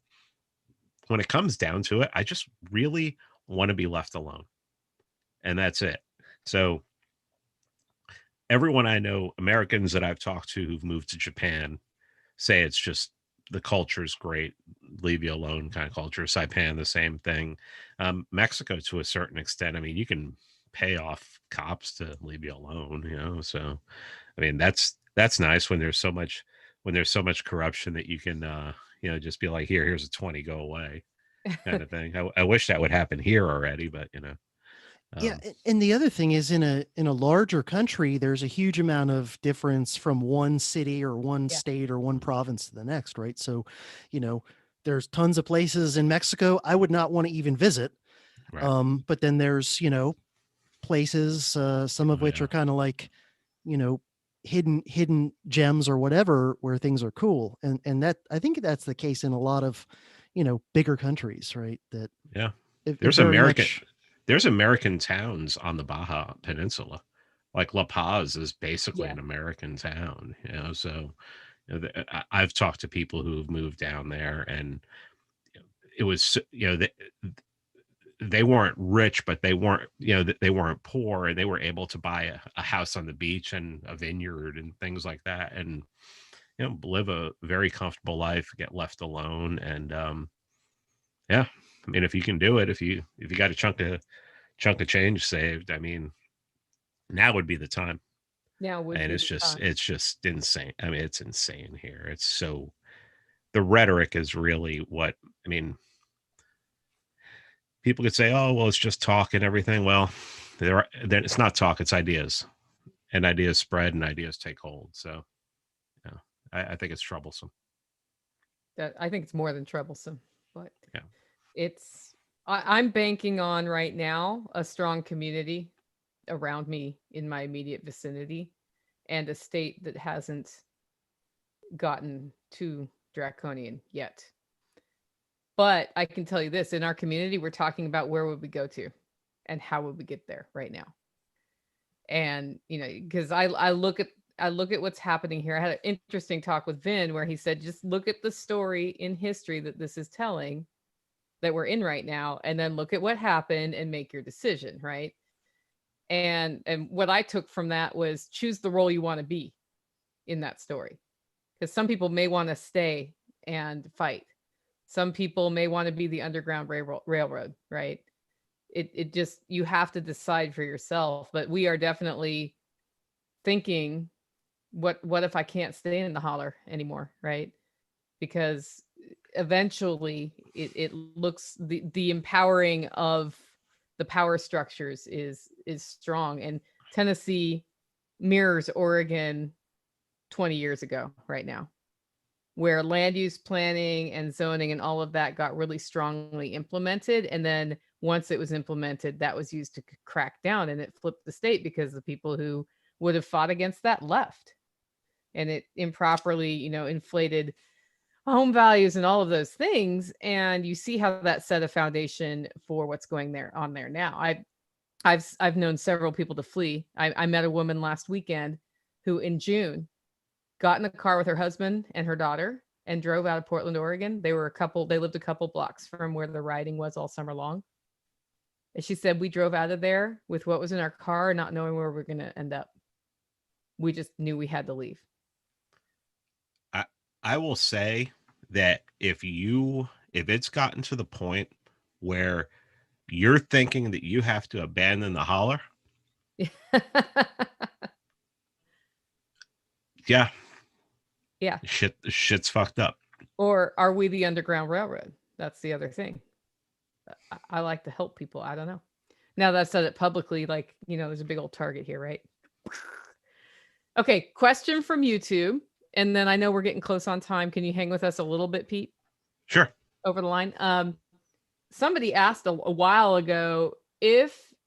when it comes down to it, I just really want to be left alone. And that's it. So everyone I know, Americans that I've talked to who've moved to Japan, say it's just the culture's great, leave you alone kind of culture. Saipan, the same thing. Mexico, to a certain extent, I mean, you can pay off cops to leave you alone, so I mean that's nice when there's so much corruption that you can just be like, here's a 20, go away, kind of thing. I wish that would happen here already, but Yeah, and the other thing is in a larger country, there's a huge amount of difference from one city or one Yeah. state or one province to the next, right? So, there's tons of places in Mexico I would not want to even visit. right. But then there's, places, some of Oh, which yeah. are kind of like, you know, hidden gems or whatever, where things are cool. And that, I think that's the case in a lot of, bigger countries, right? That Yeah. it There's very American much, there's American towns on the Baja Peninsula. Like La Paz is basically Yeah. an American town, so I've talked to people who've moved down there, and it was, they weren't rich, but they weren't, they weren't poor, and they were able to buy a house on the beach and a vineyard and things like that, and live a very comfortable life, get left alone, and yeah, I mean, if you can do it, if you got a chunk of change saved, I mean, now would be the time. Now would And be the time. it's just insane. I mean, it's insane here. It's so, the rhetoric is really what, I mean, people could say, oh, well, it's just talk and everything. Well, then it's not talk, it's ideas, and ideas spread and ideas take hold. So, yeah, I think it's troublesome. That I think it's more than troublesome, but Yeah. I'm banking on right now a strong community around me in my immediate vicinity and a state that hasn't gotten too draconian yet. But I can tell you this, in our community, we're talking about where would we go to and how would we get there right now. And, because I look at what's happening here. I had an interesting talk with Vin where he said, just look at the story in history that this is telling that we're in right now, and then look at what happened and make your decision, right? And what I took from that was choose the role you want to be in that story. Because some people may want to stay and fight. Some people may want to be the Underground Railroad, right? It just, you have to decide for yourself. But we are definitely thinking, what if I can't stay in the holler anymore, right? Because eventually it looks, the empowering of the power structures is strong, and Tennessee mirrors Oregon 20 years ago right now, where land use planning and zoning and all of that got really strongly implemented, and then once it was implemented, that was used to crack down, and it flipped the state because the people who would have fought against that left, and it improperly, inflated home values and all of those things. And you see how that set a foundation for what's going on there now. I've known several people to flee. I met a woman last weekend who in June got in a car with her husband and her daughter and drove out of Portland, Oregon. They lived a couple blocks from where the rioting was all summer long. And she said, we drove out of there with what was in our car, not knowing where we're going to end up. We just knew we had to leave. I will say that if it's gotten to the point where you're thinking that you have to abandon the holler, yeah, Yeah. shit's fucked up. Or are we the Underground Railroad? That's the other thing. I like to help people. I don't know. Now that I've said it publicly, like, there's a big old target here, right? Okay, question from YouTube. And then I know we're getting close on time. Can you hang with us a little bit, Pete? Sure. Over the line. Somebody asked a while ago,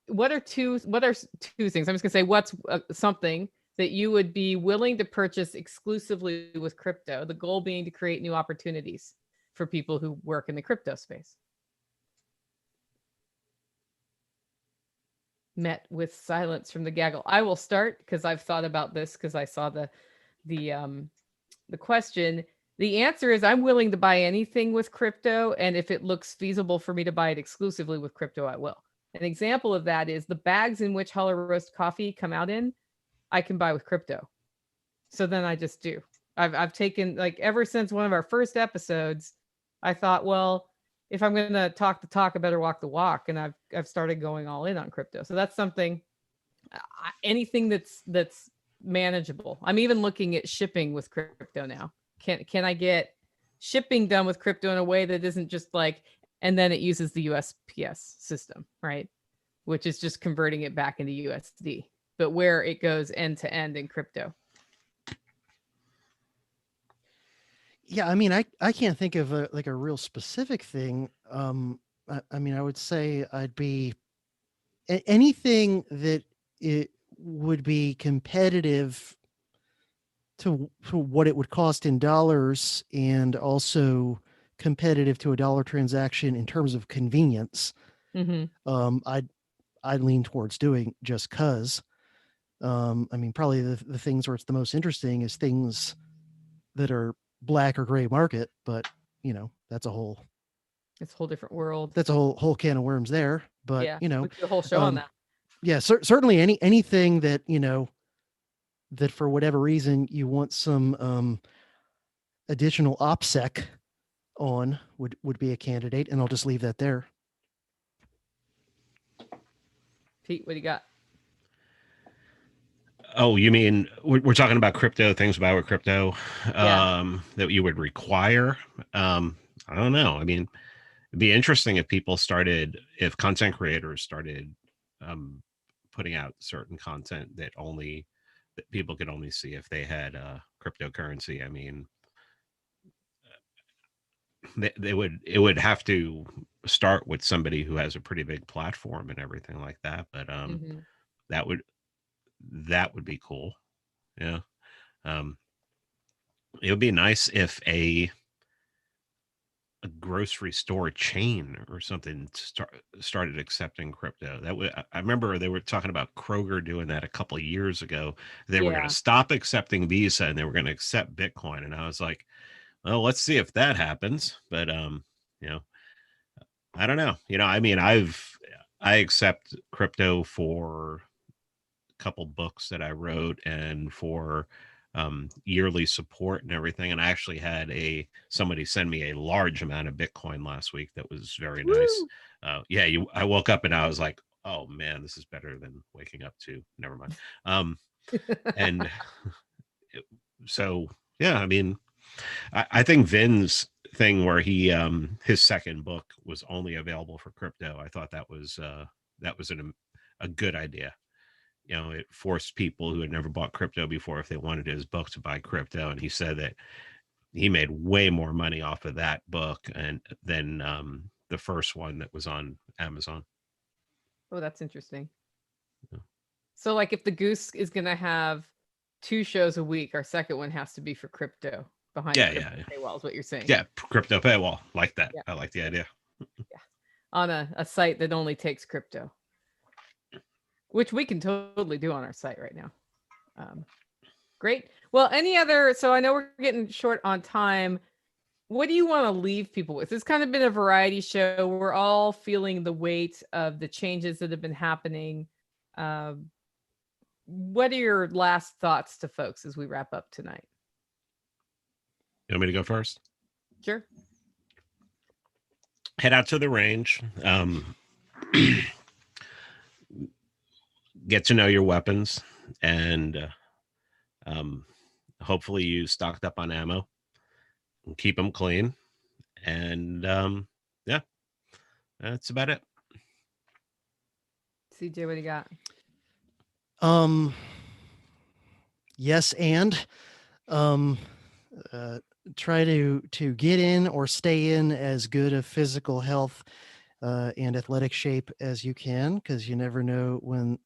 what are two things? I'm just gonna say, what's something that you would be willing to purchase exclusively with crypto? The goal being to create new opportunities for people who work in the crypto space. Met with silence from the gaggle. I will start because I've thought about this because I saw the question. The answer is I'm willing to buy anything with crypto, and if it looks feasible for me to buy it exclusively with crypto, I will. An example of that is the bags in which Holler Roast coffee come out in, I can buy with crypto. So then I just do. I've taken, like, ever since one of our first episodes, I thought, well, if I'm going to talk the talk, I better walk the walk, and I've started going all in on crypto. So that's something. Anything that's manageable. I'm even looking at shipping with crypto now. Can I get shipping done with crypto in a way that isn't just like, and then it uses the USPS system, right? Which is just converting it back into USD, but where it goes end to end in crypto. Yeah, I mean, I can't think of a real specific thing. I mean, I would say I'd be anything that it would be competitive to what it would cost in dollars, and also competitive to a dollar transaction in terms of convenience. Mm-hmm. I'd lean towards doing, just cause. I mean, probably the things where it's the most interesting is things that are black or gray market, but that's a whole different world. That's a whole can of worms there. But yeah, we could do a whole show on that. Yeah, certainly anything that that for whatever reason you want some additional OPSEC on would be a candidate, and I'll just leave that there. Pete, what do you got? Oh, you mean we're talking about crypto, things about with crypto that you would require? I don't know. I mean, it'd be interesting if content creators started putting out certain content that people could only see if they had cryptocurrency. I mean, it would have to start with somebody who has a pretty big platform and everything like that. But that would be cool. Yeah. It would be nice if a grocery store chain or something started accepting crypto. I remember they were talking about Kroger doing that a couple of years ago. They were going to stop accepting Visa and they were going to accept Bitcoin. And I was like, well, let's see if that happens. But I don't know. I mean, I accept crypto for a couple books that I wrote and for yearly support and everything. And I actually had somebody send me a large amount of Bitcoin last week. That was very nice. I woke up and I was like, oh man, this is better than waking up to, never mind. And so, yeah, I mean, I think Vin's thing where he, his second book was only available for crypto. I thought that was a good idea. It forced people who had never bought crypto before, if they wanted his book, to buy crypto. And he said that he made way more money off of that book than the first one that was on Amazon. Oh, that's interesting. Yeah. So like if the Goose is going to have 2 shows a week, our second one has to be for crypto behind paywall is what you're saying. Yeah, crypto paywall. Like that. Yeah. I like the idea. Yeah. On a site that only takes crypto. Which we can totally do on our site right now. Great. Well, so I know we're getting short on time. What do you want to leave people with? It's kind of been a variety show. We're all feeling the weight of the changes that have been happening. What are your last thoughts to folks as we wrap up tonight? You want me to go first? Sure. Head out to the range. Get to know your weapons, and hopefully you stocked up on ammo and keep them clean. And yeah, that's about it. CJ, what do you got? Yes, and try to get in or stay in as good of physical health and athletic shape as you can, because you never know when.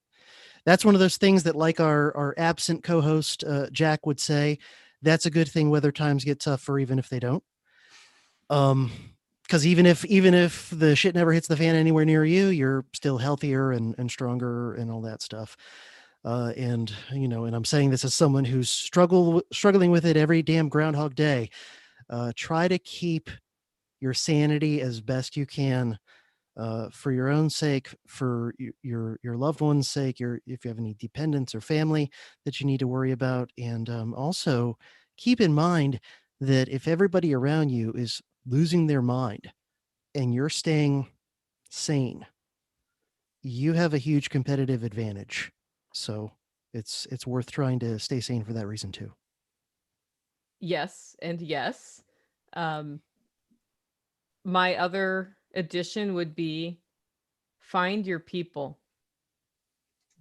That's one of those things that, like our absent co-host Jack would say, that's a good thing whether times get tougher, even if they don't. Because even if the shit never hits the fan anywhere near you, you're still healthier and stronger and all that stuff. And I'm saying this as someone who's struggling with it every damn Groundhog Day. Try to keep your sanity as best you can. For your own sake, for your loved one's sake, if you have any dependents or family that you need to worry about. And also keep in mind that if everybody around you is losing their mind and you're staying sane, you have a huge competitive advantage. So it's worth trying to stay sane for that reason too. Yes, and yes. My other addition would be find your people,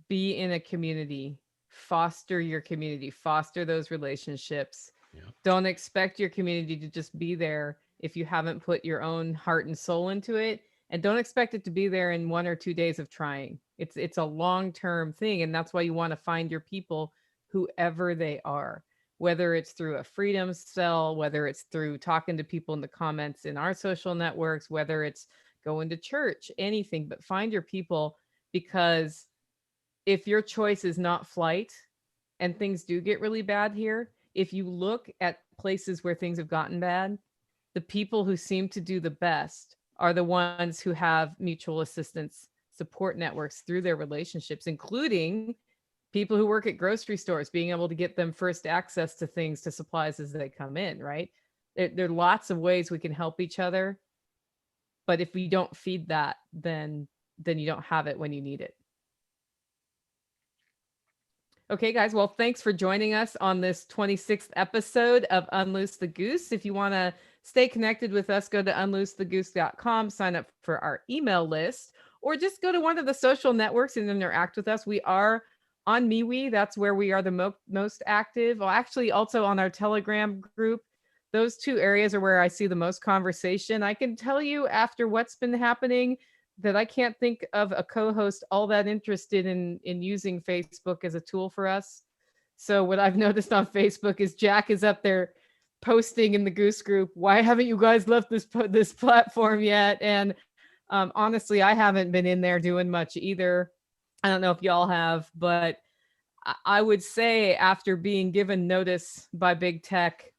be in a community, foster your community, foster those relationships. Yeah. Don't expect your community to just be there if you haven't put your own heart and soul into it, and don't expect it to be there in 1 or 2 days of trying. It's a long-term thing, and that's why you want to find your people, whoever they are, whether it's through a freedom cell, whether it's through talking to people in the comments in our social networks, whether it's going to church, anything, but find your people. Because if your choice is not flight and things do get really bad here, if you look at places where things have gotten bad, the people who seem to do the best are the ones who have mutual assistance support networks through their relationships, including people who work at grocery stores, being able to get them first access to things, to supplies as they come in, right? There are lots of ways we can help each other. But if we don't feed that, then you don't have it when you need it. Okay, guys. Well, thanks for joining us on this 26th episode of Unloose the Goose. If you want to stay connected with us, go to unloosethegoose.com, sign up for our email list, or just go to one of the social networks and interact with us. We are on MeWe. That's where we are the most active. Well, actually, also on our Telegram group. Those two areas are where I see the most conversation. I can tell you, after what's been happening, that I can't think of a co-host all that interested in using Facebook as a tool for us. So what I've noticed on Facebook is Jack is up there posting in the Goose group, why haven't you guys left this platform yet? And honestly, I haven't been in there doing much either. I don't know if y'all have, but I would say, after being given notice by big tech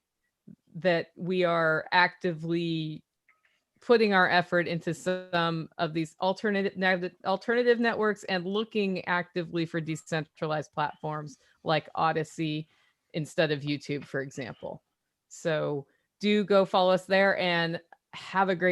that we are actively putting our effort into some of these alternative networks and looking actively for decentralized platforms like Odyssey instead of YouTube, for example. So do go follow us there, and have a great